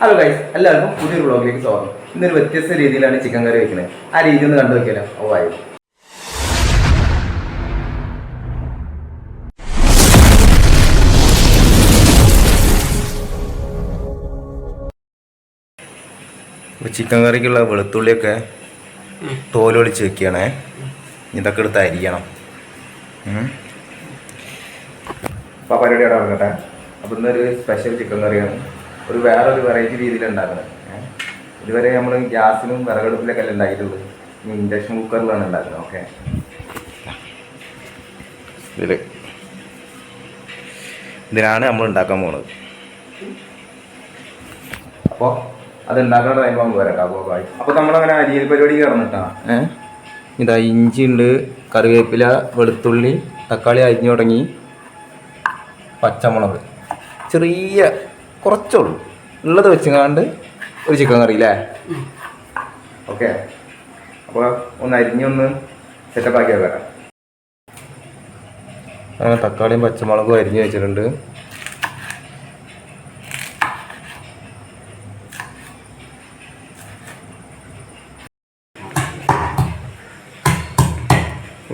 Hello guys, എല്ലാവർക്കും പുതിയൊരു വ്ളോഗിലേക്ക് സ്വാഗതം. ഇന്നൊരു വ്യത്യസ്ത രീതിയിലാണ് ചിക്കൻ കറി വെക്കുന്നത്. ആ രീതി ഒന്ന് കണ്ടു നോക്കിയാലോ? ഓ ആയി. ചിക്കൻ കറിക്കുള്ള വെളുത്തുള്ളിയൊക്കെ തോലൊളിച്ച് വെക്കുകയാണേ. ഇതൊക്കെ എടുത്ത് അരിയണം. അപ്പോൾ പരിപാടി അവിടെ നടക്കട്ടെ. അപ്പോൾ ഇന്നൊരു സ്പെഷ്യൽ ചിക്കൻ കറിയാണ്. വേറൊരു വെറൈറ്റി രീതിയിൽ ഉണ്ടാക്കുന്നത്. ഇതുവരെ നമ്മൾ ഗ്യാസിനും വിറകടുപ്പിലൊക്കെ അല്ല ഉണ്ടാക്കിയിട്ടുള്ളത്. ഇൻഡക്ഷൻ കുക്കറിലാണ് ഉണ്ടാക്കുന്നത്. ഓക്കെ, ഇതിനാണ് നമ്മൾ ഉണ്ടാക്കാൻ പോകുന്നത്. അപ്പോൾ അത് ഉണ്ടാക്കുന്ന ടൈം ആകുമ്പോൾ വരട്ടെ. അപ്പോൾ നമ്മളങ്ങനെ അരിയൽ പരിപാടി കിടന്നിട്ടാണ്. ഇതാ ഇഞ്ചി ഉണ്ട്, കറിവേപ്പില, വെളുത്തുള്ളി, തക്കാളി അരിഞ്ഞു തുടങ്ങി, പച്ചമുളക് ചെറിയ കുറച്ചുള്ളൂ ഉള്ളത് വെച്ചങ്ങാണ്ട് ഒരു ചിക്കൻ കറി അല്ലേ? ഓക്കെ, അപ്പോൾ ഒന്ന് അരിഞ്ഞൊന്ന് സെറ്റപ്പ് ആക്കി വെക്കാം. അങ്ങനെ തക്കാളിയും പച്ചമുളകും അരിഞ്ഞ് വെച്ചിട്ടുണ്ട്.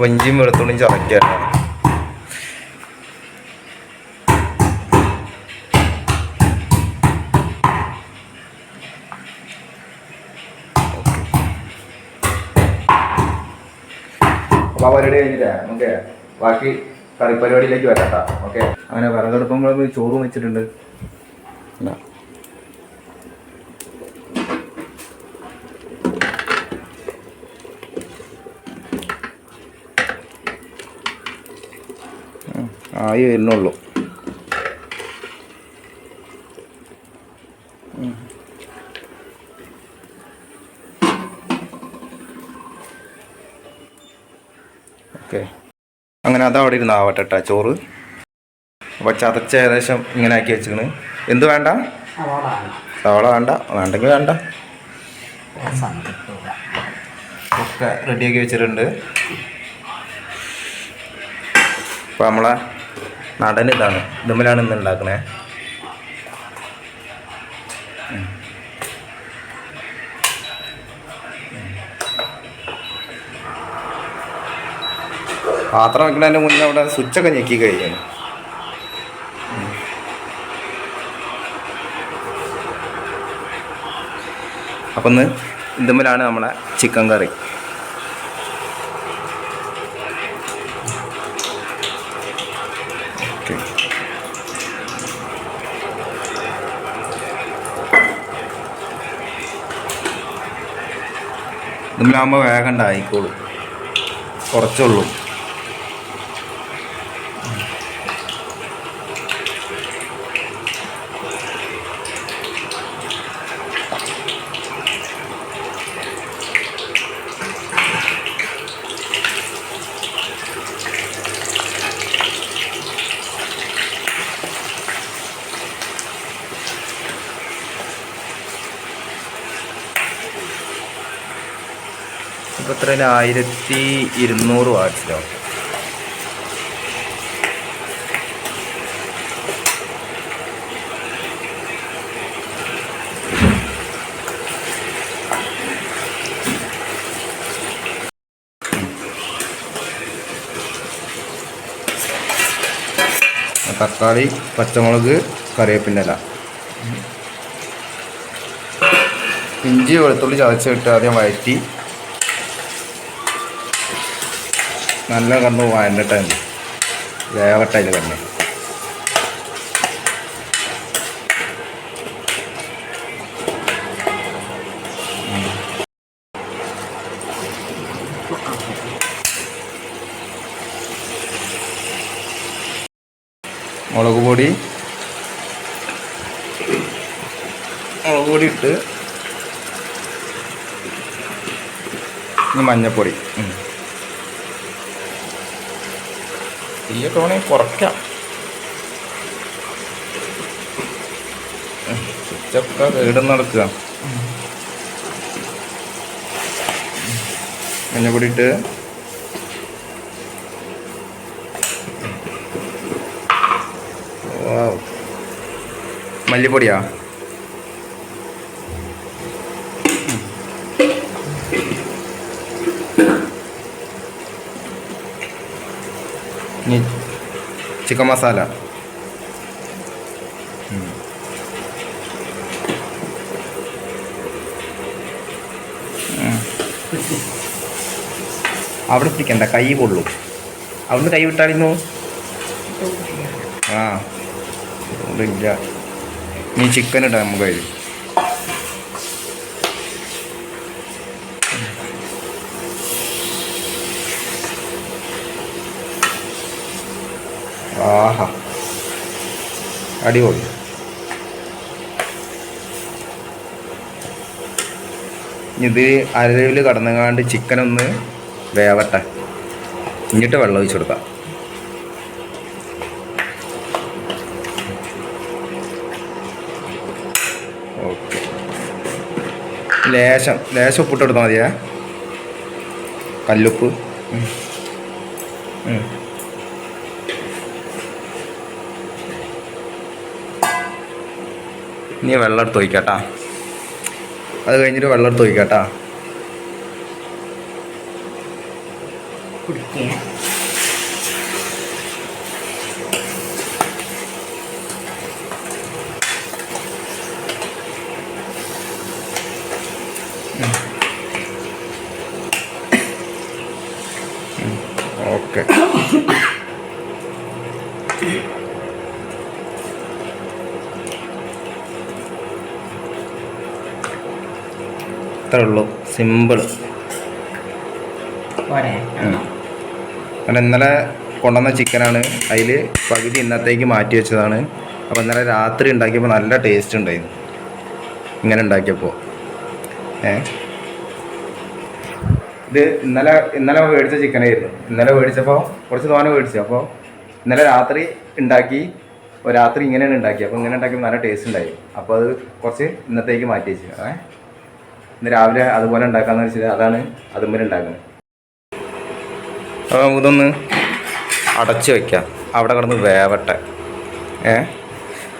ഇഞ്ചിയും വെളുത്തുള്ളിയും ചതയ്ക്കാനാണ്. അപ്പോൾ ആ പരിപാടി കഴിഞ്ഞില്ലേ നമുക്ക് ബാക്കി കറി പരിപാടിയിലേക്ക് വരാട്ടോ. ഓക്കെ, അങ്ങനെ വിറകെടുക്കുമ്പോൾ ചോറും വെച്ചിട്ടുണ്ട്. ആയി വരുന്നുള്ളൂ. ഓക്കെ, അങ്ങനെ അതവിടെ ഇരുന്ന് ആവട്ടെ കേട്ടോ ചോറ്. അപ്പോൾ ചതച്ച് ഏകദേശം ഇങ്ങനെ ആക്കി വെച്ചിക്കണ്. എന്ത് വേണ്ട? സവാള വേണ്ട, വേണ്ടെങ്കിൽ വേണ്ട. ഒക്കെ റെഡിയാക്കി വെച്ചിട്ടുണ്ട്. അപ്പോൾ നമ്മളെ നടൻ ഇതാണ്, ഇതുമ്മലാണ് ഇന്ന് ഉണ്ടാക്കണേ. പാത്രം വെക്കുന്നതിൻ്റെ മുന്നേ അവിടെ സ്വിച്ചൊക്കെ ഞെക്കി കഴിയാണ്. അപ്പം ഇന്ന് ഇതുമ്മലാണ് നമ്മളെ ചിക്കൻ കറി. ഓക്കെ, ഇതുമ്മലാകുമ്പോൾ വേഗം ഉണ്ടായിക്കോളും, കുറച്ചുള്ളൂ. ഇപ്പോൾ എത്ര 1200 വാട്ട്സിലോ? തക്കാളി, പച്ചമുളക്, കറിവേപ്പിൻ്റെ ഇല, ഇഞ്ചി വെളുത്തുള്ളി ചതച്ചിട്ട് ആദ്യം വഴറ്റി നല്ല കണ്ണ് വഴണ്ടിട്ടുണ്ട്. വേവട്ടയിൽ തന്നെ മുളക് പൊടി ഇട്ട് മഞ്ഞപ്പൊടി. തീയൊക്കെ വേണമെങ്കിൽ കുറയ്ക്കാം. സ്വിച്ചൊക്കെ കേടും നടക്കുക. മഞ്ഞപ്പൊടി ഇട്ട് മല്ലിപ്പൊടിയാ ചിക്കൻ മസാല. അവിടെ പിടിക്കണ്ട, കൈ കൊള്ളും. അവിടുന്ന് കൈ വിട്ടായിരുന്നു. ആ ഇല്ല, നീ ചിക്കൻ ഇടാം നമുക്ക് അതിൽ. ആഹാ അടിപൊളി. ഇത് അരവിൽ കടന്നുകാണ്ട് ചിക്കനൊന്ന് വേവട്ടെ, എന്നിട്ട് വെള്ളം ഒഴിച്ച് കൊടുക്കാം. ഓക്കെ, ലേശം ഉപ്പിട്ട് കൊടുത്താൽ മതിയേ, കല്ലുപ്പ്. ഇനി വെള്ളം എടുത്ത് ഒഴിക്കാട്ടാ. അത് കഴിഞ്ഞിട്ട് വെള്ളം എടുത്ത് ഒഴിക്കാട്ടാ. ഓക്കെ, അത്രേ ഉള്ളൂ, സിമ്പിൾ. അങ്ങനെ ഇന്നലെ കൊണ്ടുവന്ന ചിക്കനാണ്, അതിൽ പകുതി ഇന്നത്തേക്ക് മാറ്റി വെച്ചതാണ്. അപ്പോൾ ഇന്നലെ രാത്രി ഉണ്ടാക്കിയപ്പോൾ നല്ല ടേസ്റ്റ് ഉണ്ടായിരുന്നു ഇങ്ങനെ ഉണ്ടാക്കിയപ്പോൾ. ഇത് ഇന്നലെ മേടിച്ച ചിക്കനായിരുന്നു. ഇന്നലെ മേടിച്ചപ്പോൾ കുറച്ച് തോനെ മേടിച്ചു. അപ്പോൾ ഇന്നലെ രാത്രി ഉണ്ടാക്കി, രാത്രി ഇങ്ങനെയാണ് ഉണ്ടാക്കി. അപ്പോൾ ഇങ്ങനെ ഉണ്ടാക്കിയപ്പോൾ നല്ല ടേസ്റ്റ് ഉണ്ടായി. അപ്പോൾ അത് കുറച്ച് ഇന്നത്തേക്ക് മാറ്റി വെച്ചു. ഇന്ന് രാവിലെ അതുപോലെ ഉണ്ടാക്കാമെന്ന് വെച്ചാൽ അതാണ് അതുമ്മേൽ ഉണ്ടാക്കുന്നത്. അപ്പോൾ ഇതൊന്ന് അടച്ച് വയ്ക്കാം, അവിടെ കിടന്ന് വേവട്ടെ.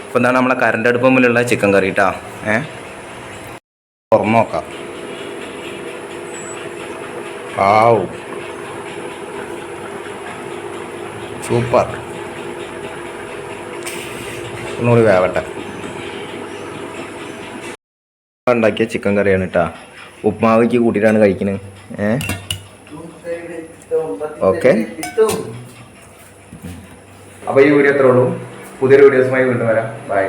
അപ്പോൾ എന്താണ് നമ്മളെ കറണ്ട് അടുപ്പ് മുമ്പിലുള്ള ചിക്കൻ കറി കേട്ടോ. തുറന്ന് നോക്കാം. ആവു സൂപ്പർ. ഒന്നുകൂടി വേവട്ടെ. ഉണ്ടാക്കിയ ചിക്കൻ കറിയാണ് കേട്ടോ. ഉപ്മാവിക്ക് കൂട്ടിയിട്ടാണ് കഴിക്കുന്നത്. ഓക്കെ, അപ്പോൾ ഈ വീഡിയോ എത്ര ഉള്ളൂ. പുതിയൊരു വീഡിയോസുമായി വീണ്ടും വരാം. ബൈ.